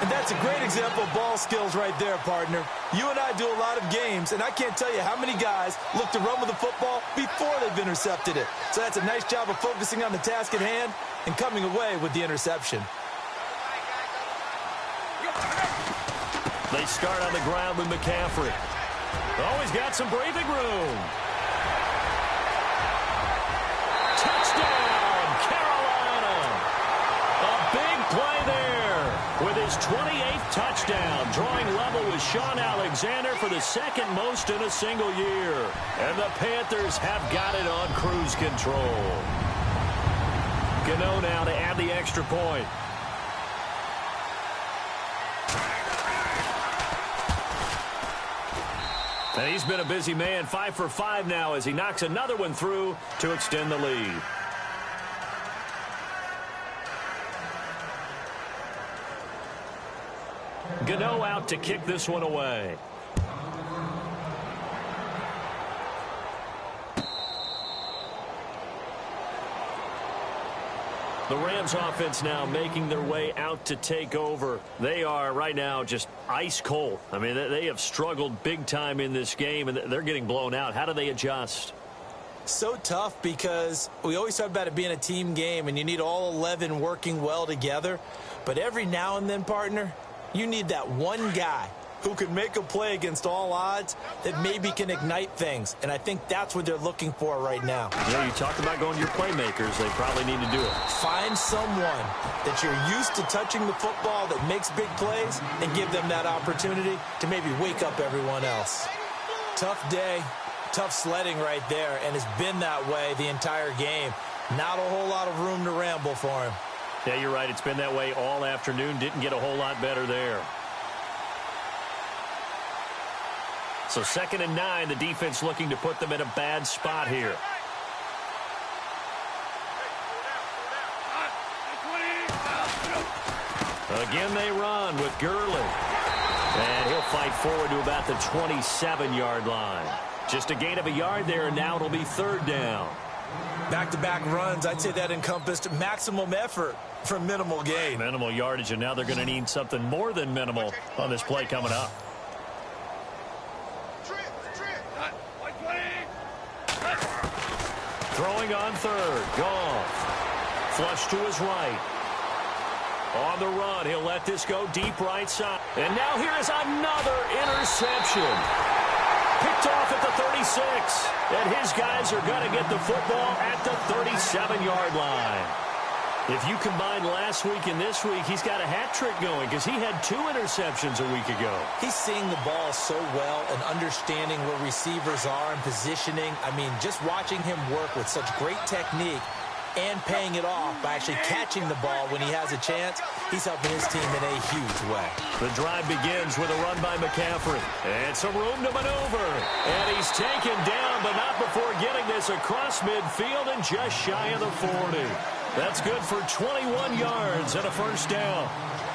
C: And that's a great example of ball skills right there, partner. You and I do a lot of games, and I can't tell you how many guys look to run with the football before they've intercepted it. So that's a nice job of focusing on the task at hand and coming away with the interception.
B: They start on the ground with McCaffrey. Oh, he's got some breathing room. Touchdown, Carolina. A big play there with his 28th touchdown, drawing level with Sean Alexander for the 2nd most in a single year. And the Panthers have got it on cruise control. Gano now to add the extra point. And he's been a busy man, 5 for 5 now as he knocks another one through to extend the lead. Gano out to kick this one away. The Rams offense now making their way out to take over. They are right now just ice cold. I mean, they have struggled big time in this game, and they're getting blown out. How do they adjust?
C: So tough because we always talk about it being a team game, and you need all 11 working well together. But every now and then, partner, you need that one guy who can make a play against all odds that maybe can ignite things. And I think that's what they're looking for right now.
B: Yeah, you talk about going to your playmakers. They probably need to do it.
C: Find someone that you're used to touching the football that makes big plays and give them that opportunity to maybe wake up everyone else. Tough day, tough sledding right there, and it's been that way the entire game. Not a whole lot of room to ramble for him.
B: Yeah, you're right. It's been that way all afternoon. Didn't get a whole lot better there. So 2nd and 9, the defense looking to put them in a bad spot here. Again, they run with Gurley. And he'll fight forward to about the 27-yard line. Just a gain of a yard there, and now it'll be 3rd down.
C: Back-to-back runs, I'd say that encompassed maximum effort for minimal gain.
B: Minimal yardage, and now they're going to need something more than minimal on this play coming up. Throwing on 3rd. Goff. Flush to his right. On the run, he'll let this go deep right side. And now here is another interception. Picked off at the 36. And his guys are going to get the football at the 37-yard line. If you combine last week and this week, he's got a hat trick going because he had 2 interceptions a week ago.
C: He's seeing the ball so well and understanding where receivers are and positioning. I mean, just watching him work with such great technique and paying it off by actually catching the ball when he has a chance, he's helping his team in a huge way.
B: The drive begins with a run by McCaffrey. And some room to maneuver. And he's taken down, but not before getting this across midfield and just shy of the 40. That's good for 21 yards and a 1st down.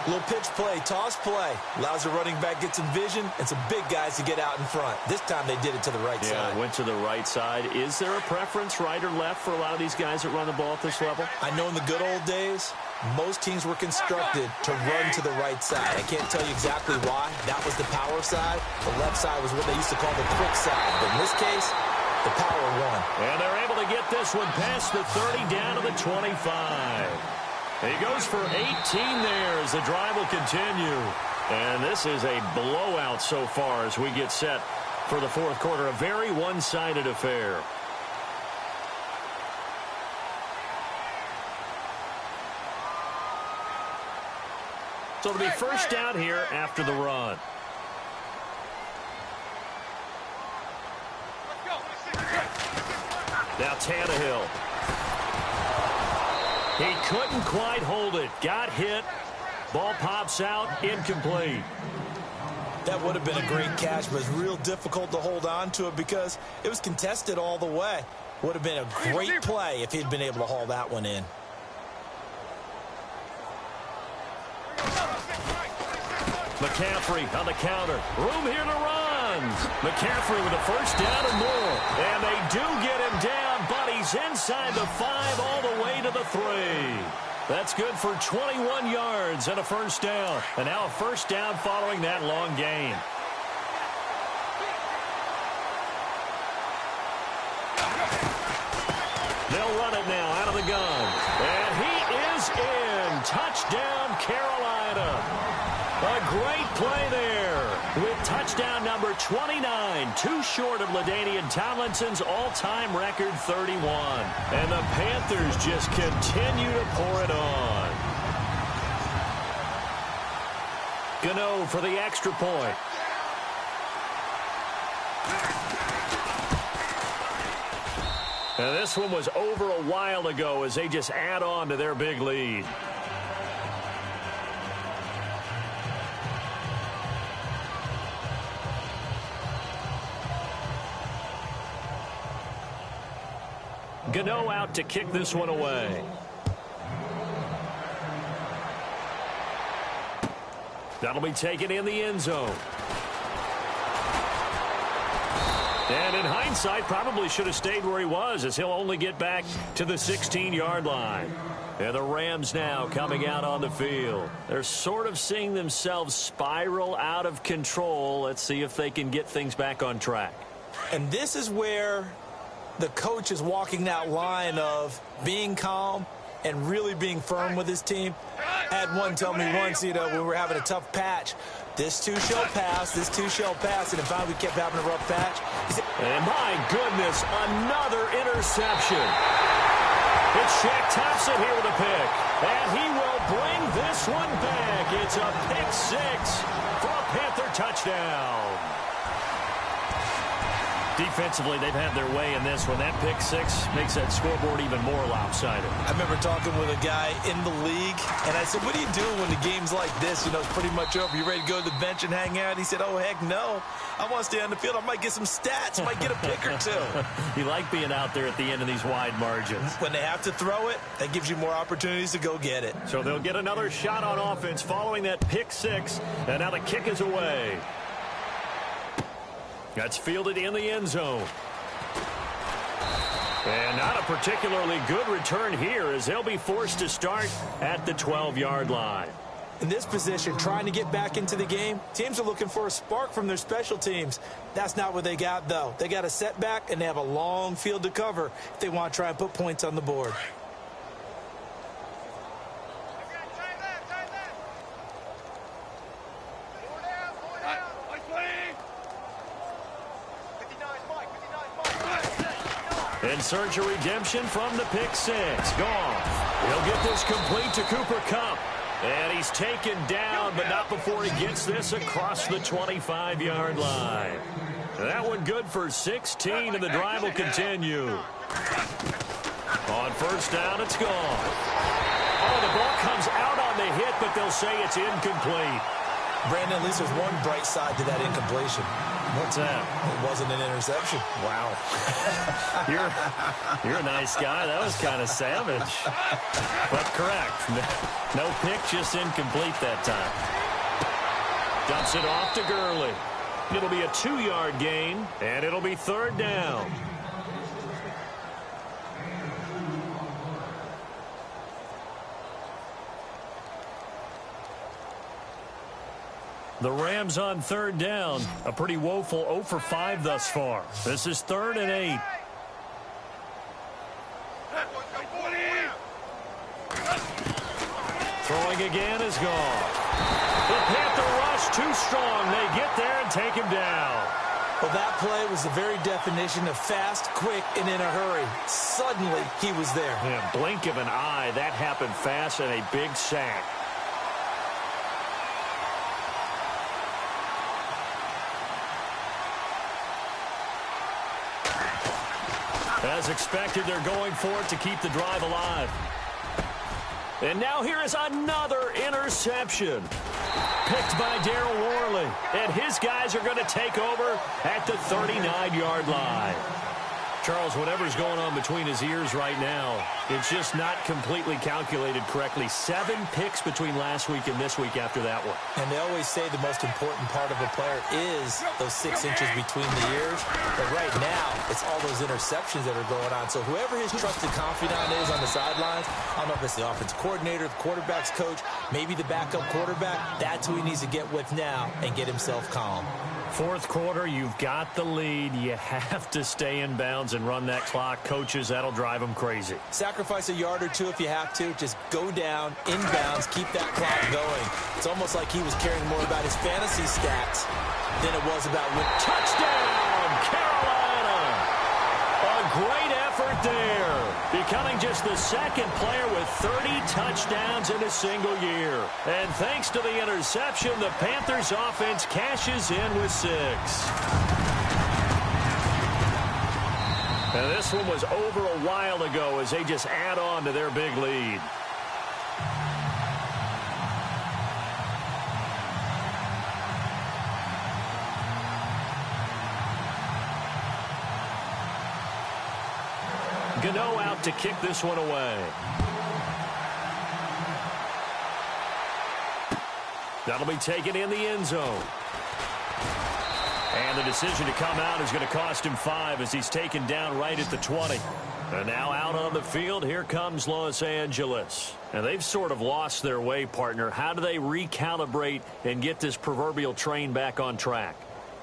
C: Little pitch play, toss play. Allows the running back get some vision and some big guys to get out in front. This time they did it to the right side.
B: Yeah, went to the right side. Is there a preference, right or left, for a lot of these guys that run the ball at this level?
C: I know in the good old days, most teams were constructed to run to the right side. I can't tell you exactly why. That was the power side. The left side was what they used to call the quick side. But in this case, the power won.
B: And they're able to get this one past the 30 down to the 25. He goes for 18 there as the drive will continue. And this is a blowout so far as we get set for the 4th quarter. A very one-sided affair. So it'll be 1st down here after the run. Now Tannehill. He couldn't quite hold it. Got hit. Ball pops out. Incomplete.
C: That would have been a great catch, but it's real difficult to hold on to it because it was contested all the way. Would have been a great play if he'd been able to haul that one in.
B: McCaffrey on the counter. Room here to run. McCaffrey with a 1st down and more. And they do get him down, but he's inside the 5 all the way to the 3. That's good for 21 yards and a 1st down. And now a 1st down following that long gain. They'll run it now out of the gun. And he is in. Touchdown, Carolina. A great play there with touchdown number 29, too short of LaDainian Tomlinson's all-time record 31. And the Panthers just continue to pour it on. Gano for the extra point. And this one was over a while ago as they just add on to their big lead. Gano out to kick this one away. That'll be taken in the end zone. And in hindsight, probably should have stayed where he was, as he'll only get back to the 16-yard line. And the Rams now coming out on the field. They're sort of seeing themselves spiral out of control. Let's see if they can get things back on track.
C: And this is where the coach is walking that line of being calm and really being firm with his team. I had one tell me once, when we were having a tough patch, this too shall pass, and if finally we kept having a rough patch.
B: And my goodness, another interception. It's Shaq Thompson here with a pick, and he will bring this one back. It's a pick six for a Panther touchdown. Defensively, they've had their way in this one. That pick six makes that scoreboard even more lopsided.
C: I remember talking with a guy in the league, and I said, what do you do when the game's like this? It's pretty much over. You ready to go to the bench and hang out? He said, oh, heck no. I want to stay on the field. I might get some stats. Might get a pick or two.
B: You like being out there at the end of these wide margins.
C: When they have to throw it, that gives you more opportunities to go get it.
B: So they'll get another shot on offense following that pick six, and now the kick is away. That's fielded in the end zone. And not a particularly good return here, as they'll be forced to start at the 12-yard line.
C: In this position, trying to get back into the game, teams are looking for a spark from their special teams. That's not what they got, though. They got a setback, and they have a long field to cover if they want to try and put points on the board.
B: In search of redemption from the pick six. Goff. He'll get this complete to Cooper Kupp. And he's taken down, but not before he gets this across the 25-yard line. That one good for 16, and the drive will continue. On first down, it's gone. Oh, the ball comes out on the hit, but they'll say it's incomplete.
C: Brandon, at least there's one bright side to that incompletion.
B: What's that?
C: It wasn't an interception.
B: Wow. You're a nice guy. That was kind of savage. But correct. No pick, just incomplete that time. Dumps it off to Gurley. It'll be a 2-yard gain, and it'll be third down. The Rams on third down. A pretty woeful 0 for 5 thus far. This is 3rd and 8. Throwing again is gone. The Panther rush too strong. They get there and take him down.
C: Well, that play was the very definition of fast, quick, and in a hurry. Suddenly, he was there.
B: Yeah, blink of an eye. That happened fast and a big sack. As expected, they're going for it to keep the drive alive. And now here is another interception. Picked by Darryl Worley. And his guys are going to take over at the 39-yard line. Charles, whatever's going on between his ears right now, it's just not completely calculated correctly. 7 picks between last week and this week after that one.
C: And they always say the most important part of a player is those 6 inches between the ears. But right now, it's all those interceptions that are going on. So whoever his trusted confidant is on the sidelines, I don't know if it's the offensive coordinator, the quarterback's coach, maybe the backup quarterback, that's who he needs to get with now and get himself calm.
B: Fourth quarter, you've got the lead. You have to stay in bounds and run that clock. Coaches, that'll drive them crazy.
C: Sacrifice a yard or two if you have to. Just go down, in bounds, keep that clock going. It's almost like he was caring more about his fantasy stats than it was about win.
B: Touchdown, Carolina! A great effort there. Becoming just the second player with 30 touchdowns in a single year. And thanks to the interception, the Panthers offense cashes in with 6. And this one was over a while ago as they just add on to their big lead. Cano out to kick this one away. That'll be taken in the end zone. And the decision to come out is going to cost him 5 as he's taken down right at the 20. And now out on the field, here comes Los Angeles. And they've sort of lost their way, partner. How do they recalibrate and get this proverbial train back on track?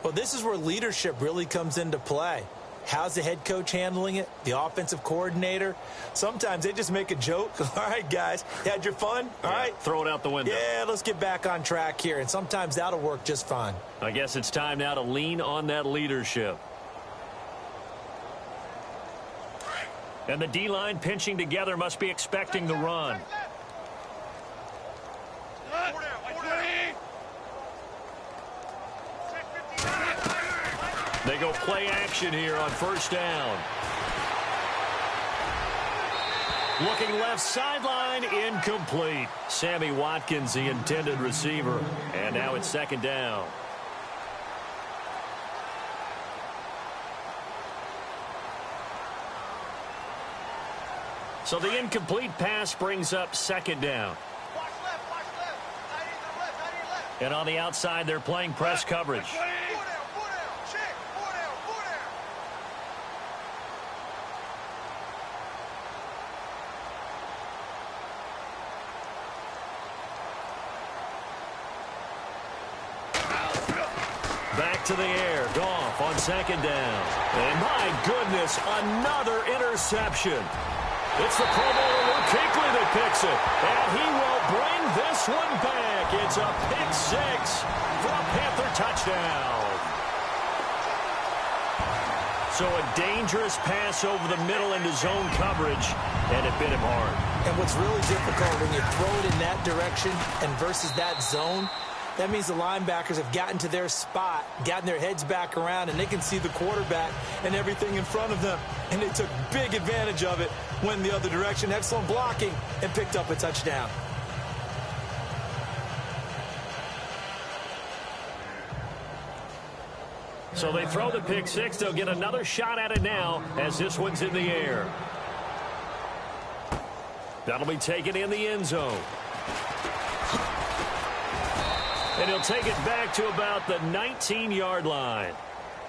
C: Well, this is where leadership really comes into play. How's the head coach handling it? The offensive coordinator? Sometimes they just make a joke. All right, guys, had your fun? All right.
B: Throw it out the window.
C: Yeah, let's get back on track here. And sometimes that'll work just fine.
B: I guess it's time now to lean on that leadership. And the D-line pinching together must be expecting the run. They go play action here on first down. Looking left sideline, incomplete. Sammy Watkins, the intended receiver. And now it's second down. So the incomplete pass brings up second down. And on the outside, they're playing press coverage. Back to the air. Goff on second down. And my goodness, another interception. It's the Pro Bowler Luke Kuechly that picks it. And he will bring this one back. It's a pick 6 for a Panther touchdown. So a dangerous pass over the middle into zone coverage, and it bit him hard.
C: And what's really difficult when you throw it in that direction and versus that zone, that means the linebackers have gotten to their spot, gotten their heads back around, and they can see the quarterback and everything in front of them. And they took big advantage of it, went the other direction, excellent blocking, and picked up a touchdown.
B: So they throw the pick 6. They'll get another shot at it now as this one's in the air. That'll be taken in the end zone. And he'll take it back to about the 19-yard line.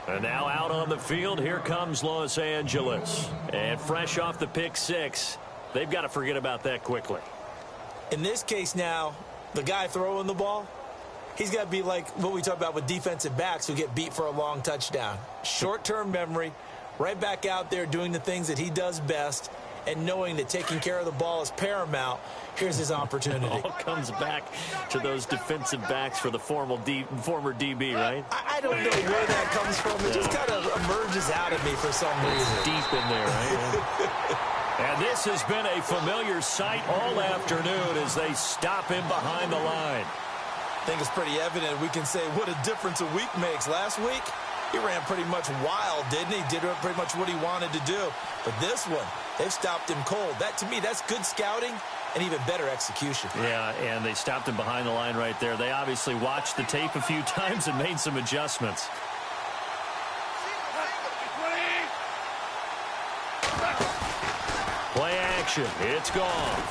B: And now out on the field, here comes Los Angeles. And fresh off the pick 6, they've got to forget about that quickly.
C: In this case now, the guy throwing the ball, he's got to be like what we talk about with defensive backs who get beat for a long touchdown. Short-term memory, right back out there doing the things that he does best, and knowing that taking care of the ball is paramount. Here's his opportunity.
B: It all comes back to those defensive backs for the former DB, right?
C: I don't know where that comes from. It just kind of emerges out of me for some reason.
B: It's deep in there, right? And this has been a familiar sight all afternoon as they stop him behind the line.
C: I think it's pretty evident. We can say what a difference a week makes. Last week, he ran pretty much wild, didn't he? Did pretty much what he wanted to do. But this one, they've stopped him cold. That, to me, that's good scouting and even better execution.
B: Yeah, and they stopped him behind the line right there. They obviously watched the tape a few times and made some adjustments. Play action. It's gone.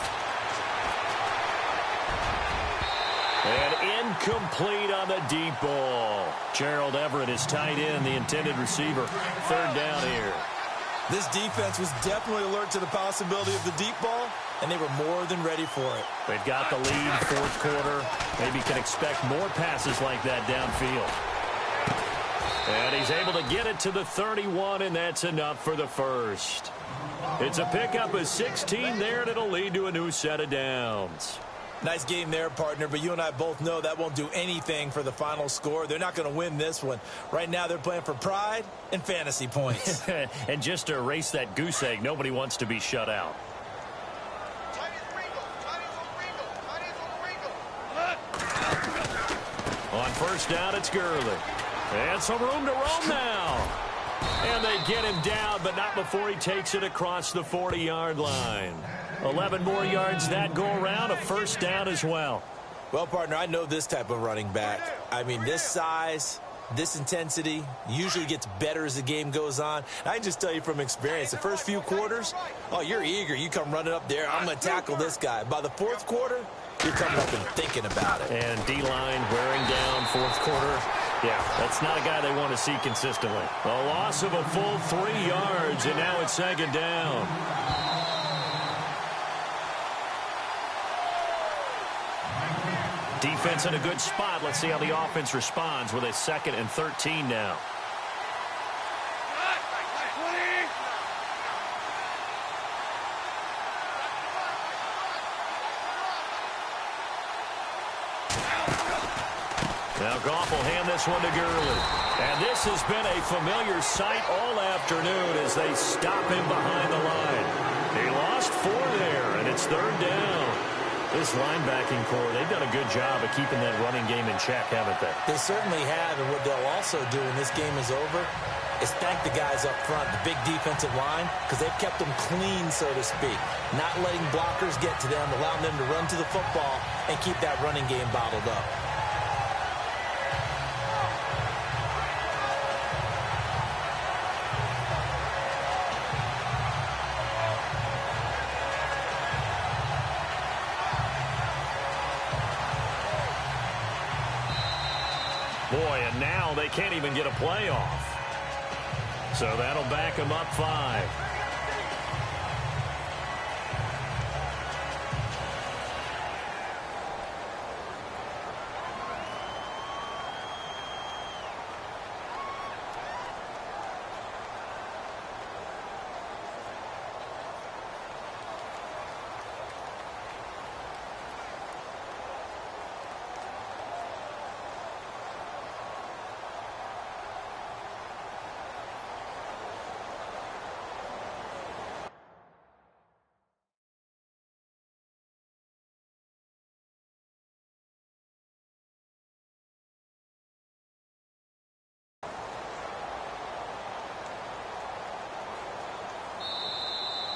B: And incomplete on the deep ball. Gerald Everett is tight end, the intended receiver. Third down here.
C: This defense was definitely alert to the possibility of the deep ball, and they were more than ready for it.
B: They've got the lead, fourth quarter. Maybe can expect more passes like that downfield. And he's able to get it to the 31, and that's enough for the first. It's a pickup of 16 there, and it'll lead to a new set of downs.
C: Nice game there, partner, but you and I both know that won't do anything for the final score. They're not going to win this one. Right now, they're playing for pride and fantasy points.
B: And just to erase that goose egg, nobody wants to be shut out. On first down, it's Gurley. And some room to roam now. And they get him down, but not before he takes it across the 40-yard line. 11 more yards that go around, a first down as well.
C: Well, partner, I know this type of running back. I mean, this size, This intensity usually gets better as the game goes on. I can just tell you from experience, the first few quarters, oh, you're eager. You come running up there, I'm going to tackle this guy. By the fourth quarter, you're coming up and thinking about it.
B: And D-line wearing down fourth quarter. Yeah, that's not a guy they want to see consistently. A loss of a full 3 yards, and now it's second down. Defense in a good spot. Let's see how the offense responds with a 2nd and 13 now. Now Goff will hand this one to Gurley. And this has been a familiar sight all afternoon as they stop him behind the line. He lost 4 there, and it's 3rd down. This linebacking core, they've done a good job of keeping that running game in check, haven't they?
C: They certainly have, and what they'll also do when this game is over is thank the guys up front, the big defensive line, because they've kept them clean, so to speak. Not letting blockers get to them, allowing them to run to the football and keep that running game bottled up.
B: Boy, and now they can't even get a playoff. So that'll back them up 5.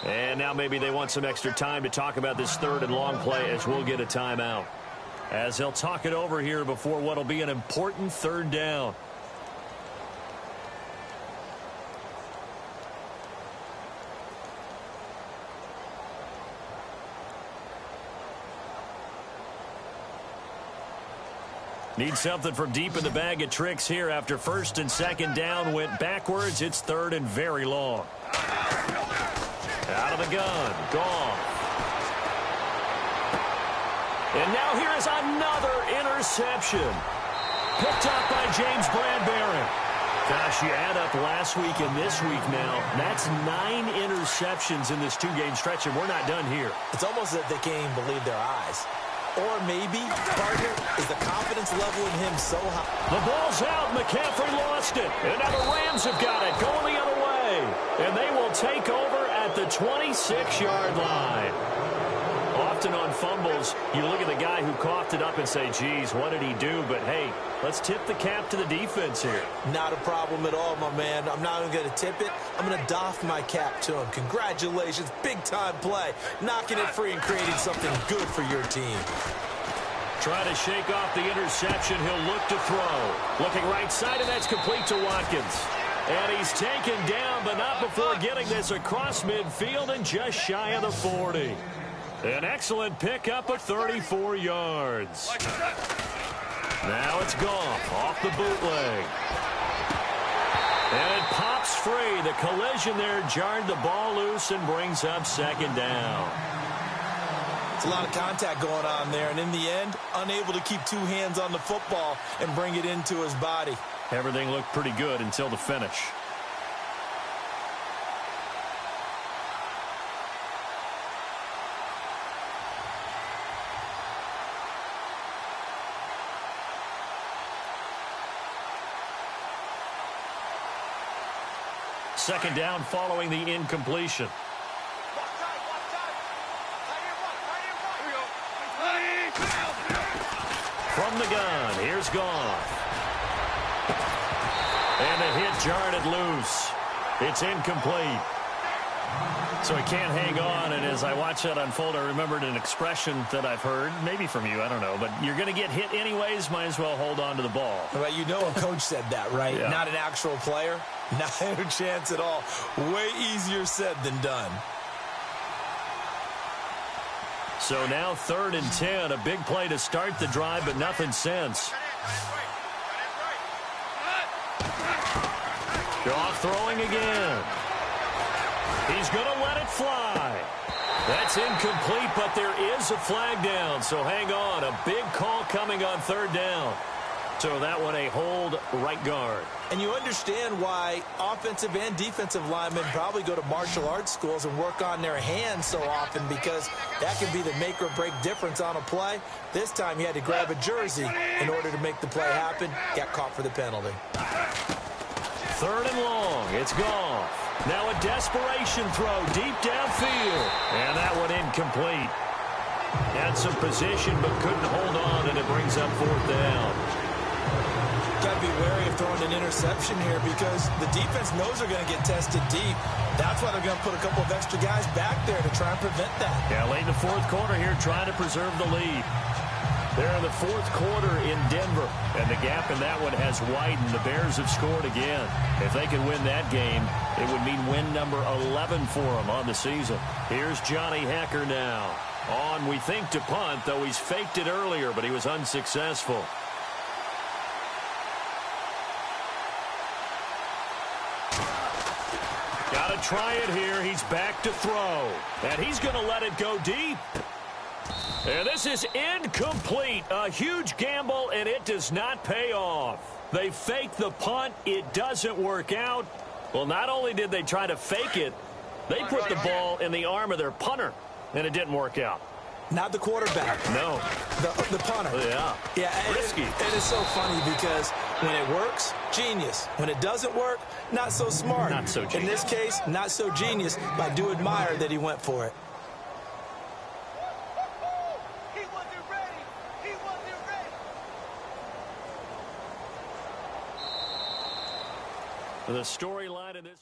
B: And now maybe they want some extra time to talk about this 3rd and long play as we'll get a timeout. As they'll talk it over here before what will be an important 3rd down. Need something from deep in the bag of tricks here after 1st and 2nd down went backwards. It's 3rd and very long. Out of the gun, Goff. And now here is another interception. Picked up by James Bradbury. Gosh, you add up last week and this week now, that's 9 interceptions in this 2-game stretch, and we're not done here.
C: It's almost that they can't even believe their eyes. Or maybe, partner, is the confidence level in him so high.
B: The ball's out. McCaffrey lost it. And now the Rams have got it going the other way. And they will take over at the 26-yard line. Often on fumbles, you look at the guy who coughed it up and say, geez, what did he do? But, hey, let's tip the cap to the defense here.
C: Not a problem at all, my man. I'm not even going to tip it. I'm going to doff my cap to him. Congratulations. Big-time play. Knocking it free and creating something good for your team.
B: Trying to shake off the interception. He'll look to throw. Looking right side, and that's complete to Watkins. And he's taken down, but not before getting this across midfield and just shy of the 40. An excellent pickup of 34 yards. Now it's Goff off the bootleg. And it pops free. The collision there jarred the ball loose and brings up 2nd down.
C: It's a lot of contact going on there, and in the end, unable to keep 2 hands on the football and bring it into his body.
B: Everything looked pretty good until the finish. Second down following the incompletion. From the gun, here's Goff. And the hit jarred it loose. It's incomplete. So he can't hang on, and as I watch that unfold, I remembered an expression that I've heard, maybe from you, I don't know, but you're going to get hit anyways, might as well hold on to the ball.
C: Well, you know a coach said that, right?
B: Yeah.
C: Not an actual player. Not a chance at all. Way easier said than done.
B: So now 3rd and 10, a big play to start the drive, but nothing since. Goff throwing again. He's going to let it fly. That's incomplete, but there is a flag down, so hang on. A big call coming on 3rd down. So that one a hold right guard.
C: And you understand why offensive and defensive linemen probably go to martial arts schools and work on their hands so often, because that can be the make or break difference on a play. This time he had to grab a jersey in order to make the play happen. Got caught for the penalty.
B: 3rd and long. It's Goff. Now a desperation throw deep downfield. And that one incomplete. Had some position but couldn't hold on, and it brings up 4th down.
C: Got to be wary of throwing an interception here, because the defense knows they're going to get tested deep. That's why they're going to put a couple of extra guys back there to try and prevent that.
B: Yeah, late in the 4th quarter here, trying to preserve the lead. They're in the 4th quarter in Denver, and the gap in that one has widened. The Bears have scored again. If they could win that game, it would mean win number 11 for them on the season. Here's Johnny Hecker now. On, we think, to punt, though he's faked it earlier, but he was unsuccessful. Got to try it here. He's back to throw, and he's going to let it go deep. And this is incomplete. A huge gamble, and it does not pay off. They fake the punt. It doesn't work out. Well, not only did they try to fake it, they put the ball in the arm of their punter, and it didn't work out.
C: Not the quarterback.
B: No.
C: The punter.
B: Yeah.
C: Yeah.
B: Risky.
C: It is so funny, because when it works, genius. When it doesn't work, not so smart.
B: Not so genius.
C: In this case, not so genius, but I do admire that he went for it.
B: The storyline in this